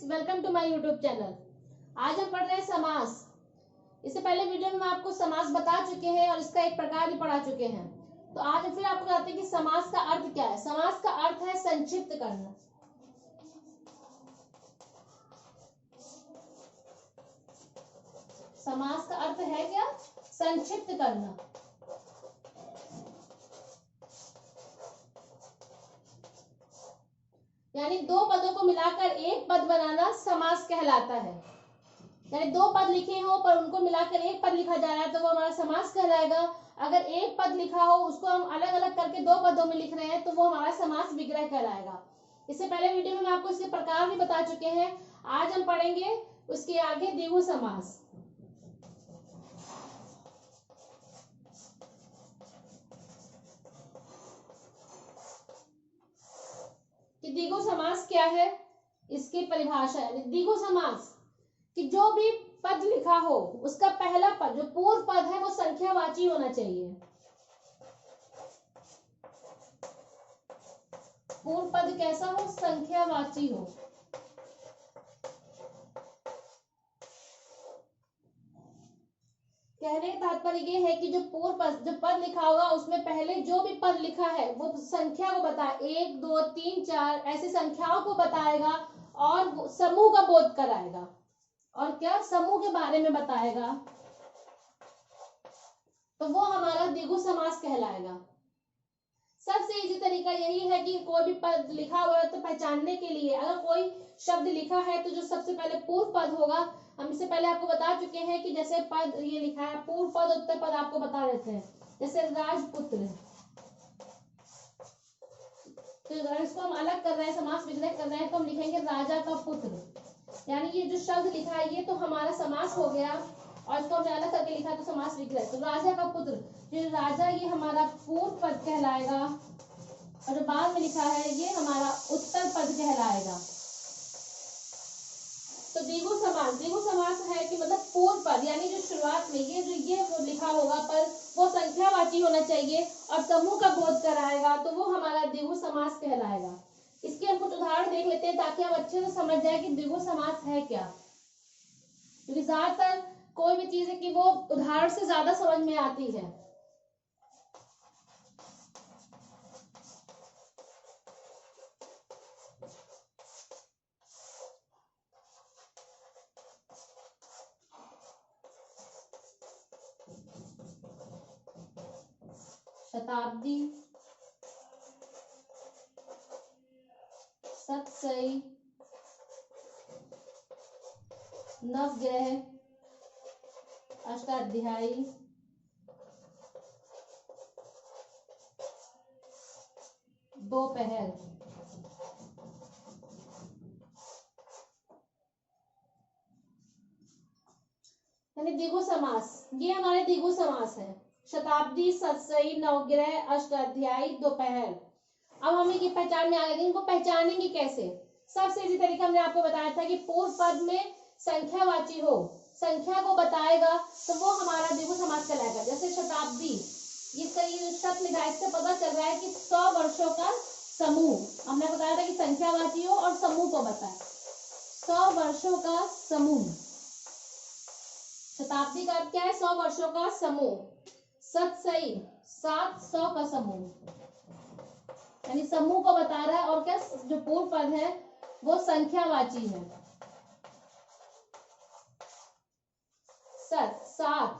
Welcome to my YouTube channel. आज हम पढ़ रहे हैं समास। इससे पहले वीडियो में आपको समास बता चुके हैं और इसका एक प्रकार भी पढ़ा चुके हैं। तो आज फिर आपको बताते हैं कि समास का अर्थ क्या है। समास का अर्थ है संक्षिप्त करना। समास का अर्थ है क्या? संक्षिप्त करना। यानी दो पदों को मिलाकर एक पद बनाना समास कहलाता है। यानी दो पद लिखे हो पर उनको मिलाकर एक पद लिखा जा रहा है तो वो हमारा समास कहलाएगा। अगर एक पद लिखा हो उसको हम अलग अलग करके दो पदों में लिख रहे हैं तो वो हमारा समास विग्रह कहलाएगा। इससे पहले वीडियो में आपको इसके प्रकार भी बता चुके हैं। आज हम पढ़ेंगे उसके आगे द्विगु समास। कि द्विगु समास क्या है, इसकी परिभाषा है। द्विगु समास कि जो भी पद लिखा हो उसका पहला पद जो पूर्व पद है वो संख्यावाची होना चाहिए। पूर्व पद कैसा हो? संख्यावाची हो। कहने का तात्पर्य ये है कि जो पूर्व पद जो पद लिखा होगा उसमें पहले जो भी पद लिखा है वो संख्या को बताए, 1 2 3 4 ऐसी संख्याओं को बताएगा और समूह का बोध कराएगा। और क्या? समूह के बारे में बताएगा। तो वो हमारा द्विगु समास कहलाएगा। सबसे इजी तरीका यही है कि कोई भी पद लिखा हुआ है तो पहचानने के लिए अगर कोई शब्द लिखा है तो जो सबसे पहले पूर्व पद होगा, हम इससे पहले आपको बता चुके हैं कि जैसे पद ये लिखा है पूर्व पद उत्तर पद आपको बता देते हैं। जैसे राजपुत्र, तो इसको हम अलग कर रहे हैं, समास विग्रह कर रहे हैं तो हम लिखेंगे राजा का पुत्र। यानी ये जो शब्द लिखा है ये तो हमारा समास हो गया और इसको हमने अलग करके लिखा तो समास विग्रह। तो राजा का पुत्र, जो राजा ये हमारा पूर्व पद कहलाएगा और जो बाद में लिखा है ये हमारा उत्तर पद कहलाएगा। तो द्विगु समास है कि मतलब पूर्व पद यानी जो शुरुआत में ये जो लिखा होगा पद वो संख्यावाची होना चाहिए और समूह का बोध कराएगा तो वो हमारा द्विगु समास कहलाएगा। इसके हम कुछ उदाहरण देख लेते हैं ताकि हम अच्छे से समझ जाए कि द्विगु समास है क्या। क्योंकि ज्यादातर कोई भी चीज है कि वो उदाहरण से ज्यादा समझ में आती है। शताब्दी, सतसई, नवग्रह, अष्टाध्यायी, दोपहर। यानी द्विगु समास, ये हमारे द्विगु समास है। शताब्दी, सतसई, नवग्रह, अष्टाध्यायी, दोपहर। अब हम इनकी पहचान में आ गए। इनको पहचानेंगे कैसे? सबसे इजी तरीका हमने आपको बताया था कि पूर्व पद में संख्यावाची हो, संख्या को बताएगा तो वो हमारा द्विगु समास कहलाएगा। जैसे शताब्दी, इसका ये शब्द लिखा है, इससे पता चल रहा है कि 100 वर्षों का समूह। हमने बताया था कि संख्यावाची हो और समूह को बताए। 100 वर्षों का समूह। शताब्दी का अर्थ क्या है? 100 वर्षों का समूह। सतसई, 700 का समूह, यानी समूह को बता रहा है। और क्या? जो पूर्व पद है वो संख्यावाची है। सत, 7,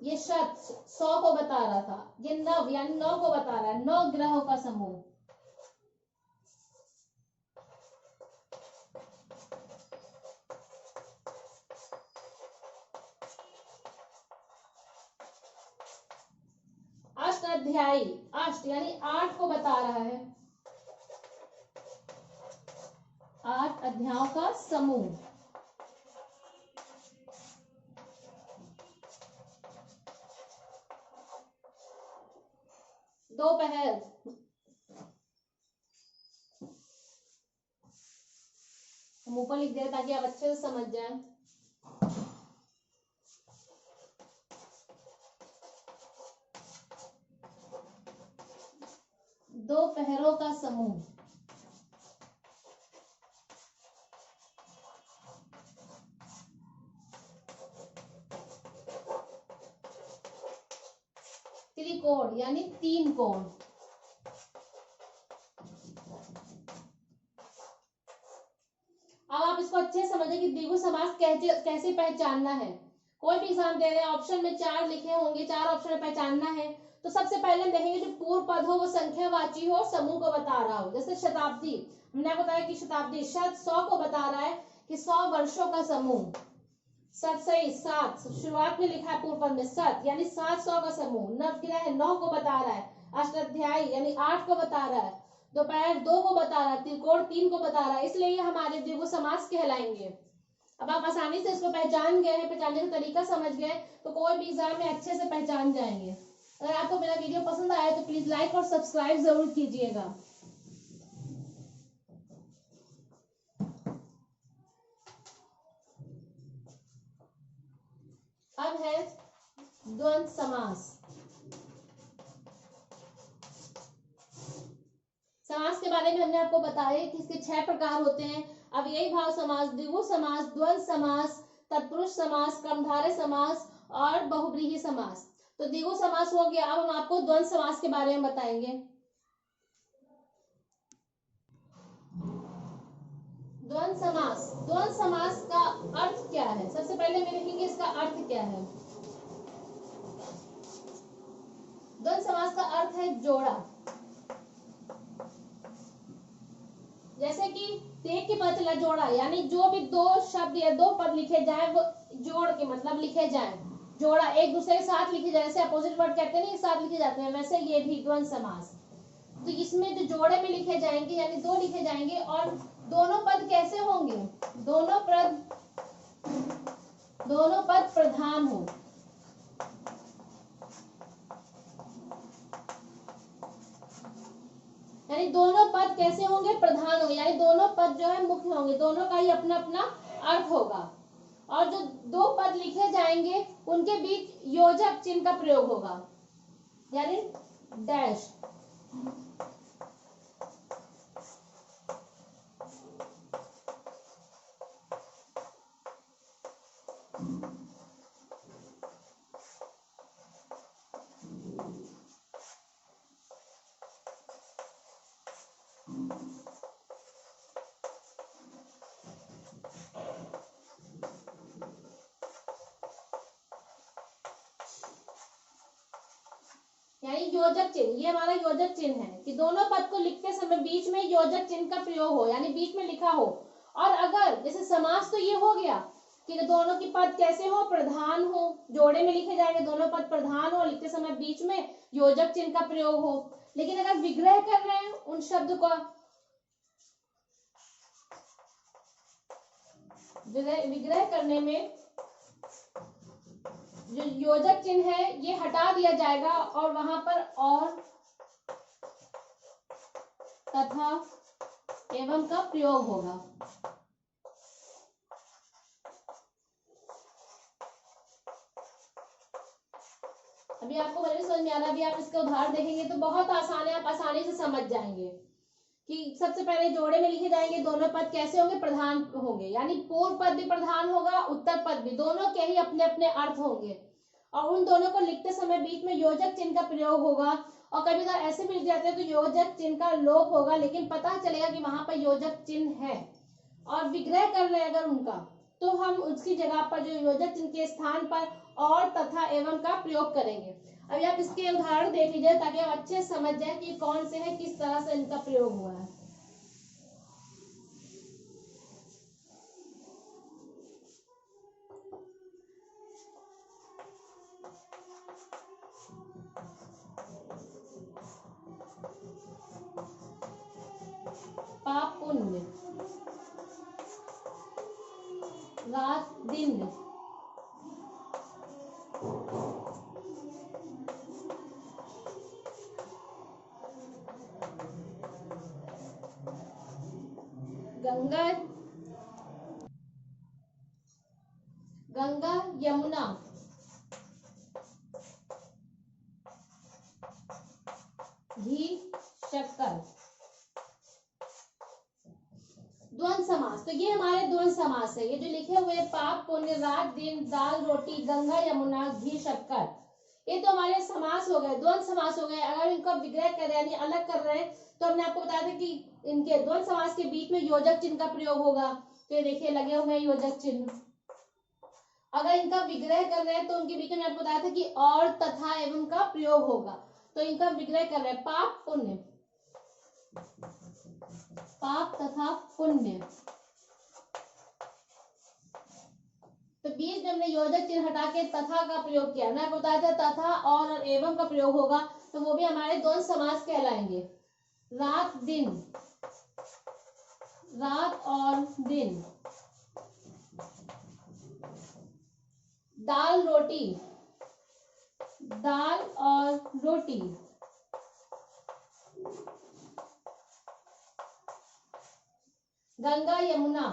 ये शत 100 को बता रहा था। ये नव यानी 9 को बता रहा है, 9 ग्रहों का समूह। अष्टाध्यायी, अष्ट यानी 8 को बता रहा है, 8 अध्यायों का समूह। दोपहर, हम ऊपर लिख दे ताकि आप अच्छे से समझ जाएं। दोपहरों का समूह। त्रिकोण यानी 3 कोण। अब आप इसको अच्छे से समझे कि द्विगु समास कैसे पहचानना है। कोई भी एग्जाम दे रहे हैं, ऑप्शन में 4 लिखे होंगे, 4 ऑप्शन में पहचानना है, तो सबसे पहले हम देखेंगे जो पूर्व पद हो वो संख्यावाची हो, समूह को बता रहा हो। जैसे शताब्दी, हमने आपको बताया कि शताब्दी शत 100 को बता रहा है कि 100 वर्षों का समूह। सत सही 7 शुरुआत में लिखा है पूर्व पद में सत यानी 700 का समूह। नवग्रह 9 को बता रहा है, अष्टाध्यायी यानी 8 को बता रहा है, दोपहर 2 को बता रहा है, त्रिकोण 3 को बता रहा है, इसलिए ये हमारे द्विगु समास कहलाएंगे। अब आप आसानी से इसको पहचान गए हैं, पहचानने का तरीका समझ गए, तो कोई भी एग्जाम में अच्छे से पहचान जाएंगे। अगर आपको मेरा वीडियो पसंद आया तो प्लीज लाइक और सब्सक्राइब जरूर कीजिएगा। अब है द्वंद्व समास। समास के बारे में हमने आपको बताया कि इसके 6 प्रकार होते हैं। अब यही भाव समास, द्विगु समास, द्वंद्व समास, तत्पुरुष समास, कर्मधारय समास और बहुव्रीहि समास। तो द्विगु समास हो गया। अब हम आपको द्वंद्व समास के बारे में बताएंगे। द्वंद्व समास, द्वंद्व समास का अर्थ क्या है? सबसे पहले हम देखेंगे इसका अर्थ क्या है। द्वंद्व समास का अर्थ है जोड़ा। जैसे कि देख के पता चला जोड़ा, यानी जो भी 2 शब्द या 2 पद लिखे जाए वो जोड़ के मतलब लिखे जाए, जोड़ा एक दूसरे के साथ लिखे जाए। जैसे अपोजिट वर्ड कहते हैं ना, एक साथ लिखे जाते हैं, वैसे ये भी द्वंद्व समास। तो इसमें जो जोड़े में लिखे जाएंगे यानी 2 लिखे जाएंगे, और दोनों पद कैसे होंगे? दोनों पद प्रधान हो। यानी दोनों पद कैसे होंगे? प्रधान होंगे, यानी दोनों पद जो है मुख्य होंगे, दोनों का ही अपना अपना अर्थ होगा। और जो 2 पद लिखे जाएंगे उनके बीच योजक चिन्ह का प्रयोग होगा, यानी डैश। यानी योजक चिन्ह, ये हमारा योजक चिन्ह है कि दोनों पद को लिखते समय बीच में योजक चिन्ह का प्रयोग हो, यानी बीच में लिखा हो। और अगर जैसे समास तो ये हो गया कि दोनों की पद कैसे हो? प्रधान हो, जोड़े में लिखे जाएंगे, दोनों पद प्रधान हो, लिखते समय बीच में योजक चिन्ह का प्रयोग हो। लेकिन अगर विग्रह कर रहे हैं उन शब्द को, विग्रह करने में जो योजक चिन्ह है ये हटा दिया जाएगा और वहां पर और तथा एवं का प्रयोग होगा। अभी आपको मेरे समझ में आ रहा है। अभी आप इसका उदाहरण देखेंगे तो बहुत आसान है, आप आसानी से समझ जाएंगे कि सबसे पहले जोड़े में लिखे जाएंगे, दोनों पद कैसे होंगे? प्रधान होंगे, यानी पूर्व पद भी प्रधान होगा, उत्तर पद भी, दोनों के ही अपने अपने अर्थ होंगे। और उन दोनों को लिखते समय बीच में योजक चिन्ह का प्रयोग होगा। और कभी कभी ऐसे मिल जाते हैं तो योजक चिन्ह का लोप होगा, लेकिन पता चलेगा कि वहां पर योजक चिन्ह है। और विग्रह कर रहे हैं अगर उनका, तो हम उसकी जगह पर जो योजक चिन्ह के स्थान पर और तथा एवं का प्रयोग करेंगे। अभी आप इसके उदाहरण देख लीजिए ताकि आप अच्छे से समझ जाए कि कौन से है, किस तरह से इनका प्रयोग हुआ है। पाप पुण्य, रात दिन, गंगा यमुना, घी शक्कर। द्वंद्व समास, तो ये हमारे द्वंद्व समास है। ये जो लिखे हुए पाप पुण्य, रात दिन, दाल रोटी, गंगा यमुना, घी शक्कर, ये तो हमारे समास हो गए, द्वंद्व समास हो गए। अगर इनका विग्रह कर रहे हैं यानी अलग कर रहे हैं तो हमने आपको बताया था कि इनके द्वंद्व समास के बीच में योजक चिन्ह का प्रयोग होगा। तो ये देखिए लगे हुए हैं योजक चिन्ह। अगर इनका विग्रह कर रहे हैं तो उनके बीच में आपको बताया था कि और तथा एवं का प्रयोग होगा। तो इनका विग्रह कर रहे हैं पाप पुण्य, पाप तथा पुण्य। तो बीच में हमने योजक चिन्ह हटा के तथा का प्रयोग किया। मैं बताया था तथा और एवं का प्रयोग होगा, तो वो भी हमारे द्वंद्व समास कहलाएंगे। रात दिन, रात और दिन। दाल रोटी, दाल और रोटी। गंगा यमुना,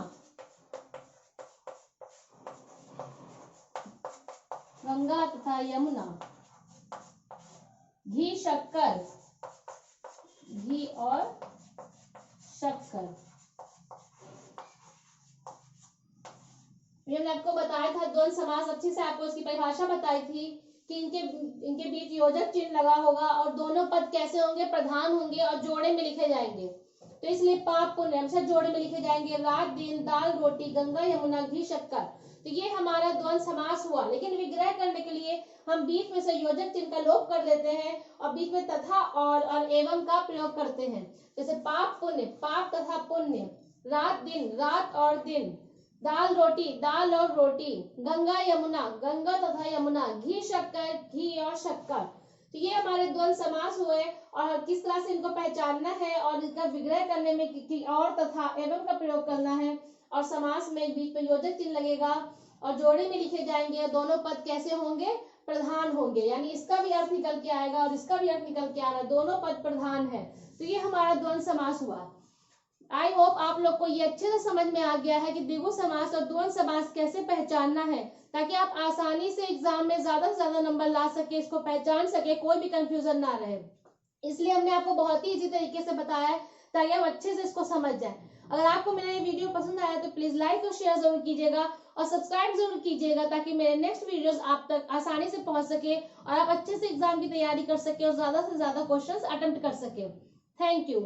गंगा तथा यमुना। घी शक्कर, घी और शक्कर। ये मैंने आपको बताया था द्वंद्व समास, अच्छे से आपको इसकी परिभाषा बताई थी कि इनके बीच योजक चिन्ह लगा होगा और दोनों पद कैसे होंगे, प्रधान होंगे और जोड़े में लिखे जाएंगे। तो इसलिए पाप पुण्य हमेशा जोड़े में लिखे जाएंगे। रात दिन, दाल रोटी, गंगा यमुना, घी शक्कर। तो ये हमारा द्वंद्व समास हुआ। लेकिन विग्रह करने के लिए हम बीच में से योजक चिन्ह का लोप कर देते हैं और बीच में तथा और एवं का प्रयोग करते हैं। जैसे पाप पुण्य, पाप तथा पुण्य। रात दिन, रात और दिन। दाल रोटी, दाल और रोटी। गंगा यमुना, गंगा तथा यमुना। घी शक्कर, घी और शक्कर। तो ये हमारे द्वंद्व समास हुए और किस तरह से इनको पहचानना है और इनका विग्रह करने में और तथा एवं का प्रयोग करना है और समास में बीच में योजक चिन्ह लगेगा और जोड़े में लिखे जाएंगे। दोनों पद कैसे होंगे, प्रधान होंगे, यानी इसका भी अर्थ निकल के आएगा और इसका भी अर्थ निकल के आ रहा है, दोनों पद प्रधान है। तो ये हमारा द्वंद्व समास हुआ। आई होप आप लोग को ये अच्छे से समझ में आ गया है कि द्विगु समास और द्वंद्व समास कैसे पहचानना है, ताकि आप आसानी से एग्जाम में ज्यादा से ज्यादा नंबर ला सके, इसको पहचान सके, कोई भी कंफ्यूजन ना रहे। इसलिए हमने आपको बहुत ही इजी तरीके से बताया है ताकि आप अच्छे से इसको समझ जाए। अगर आपको मेरा ये वीडियो पसंद आया तो प्लीज लाइक और शेयर जरूर कीजिएगा और सब्सक्राइब जरूर कीजिएगा ताकि मेरे नेक्स्ट वीडियोस आप तक आसानी से पहुंच सके और आप अच्छे से एग्जाम की तैयारी कर सके और ज्यादा से ज्यादा क्वेश्चंस अटेम्प्ट कर सके। Thank you.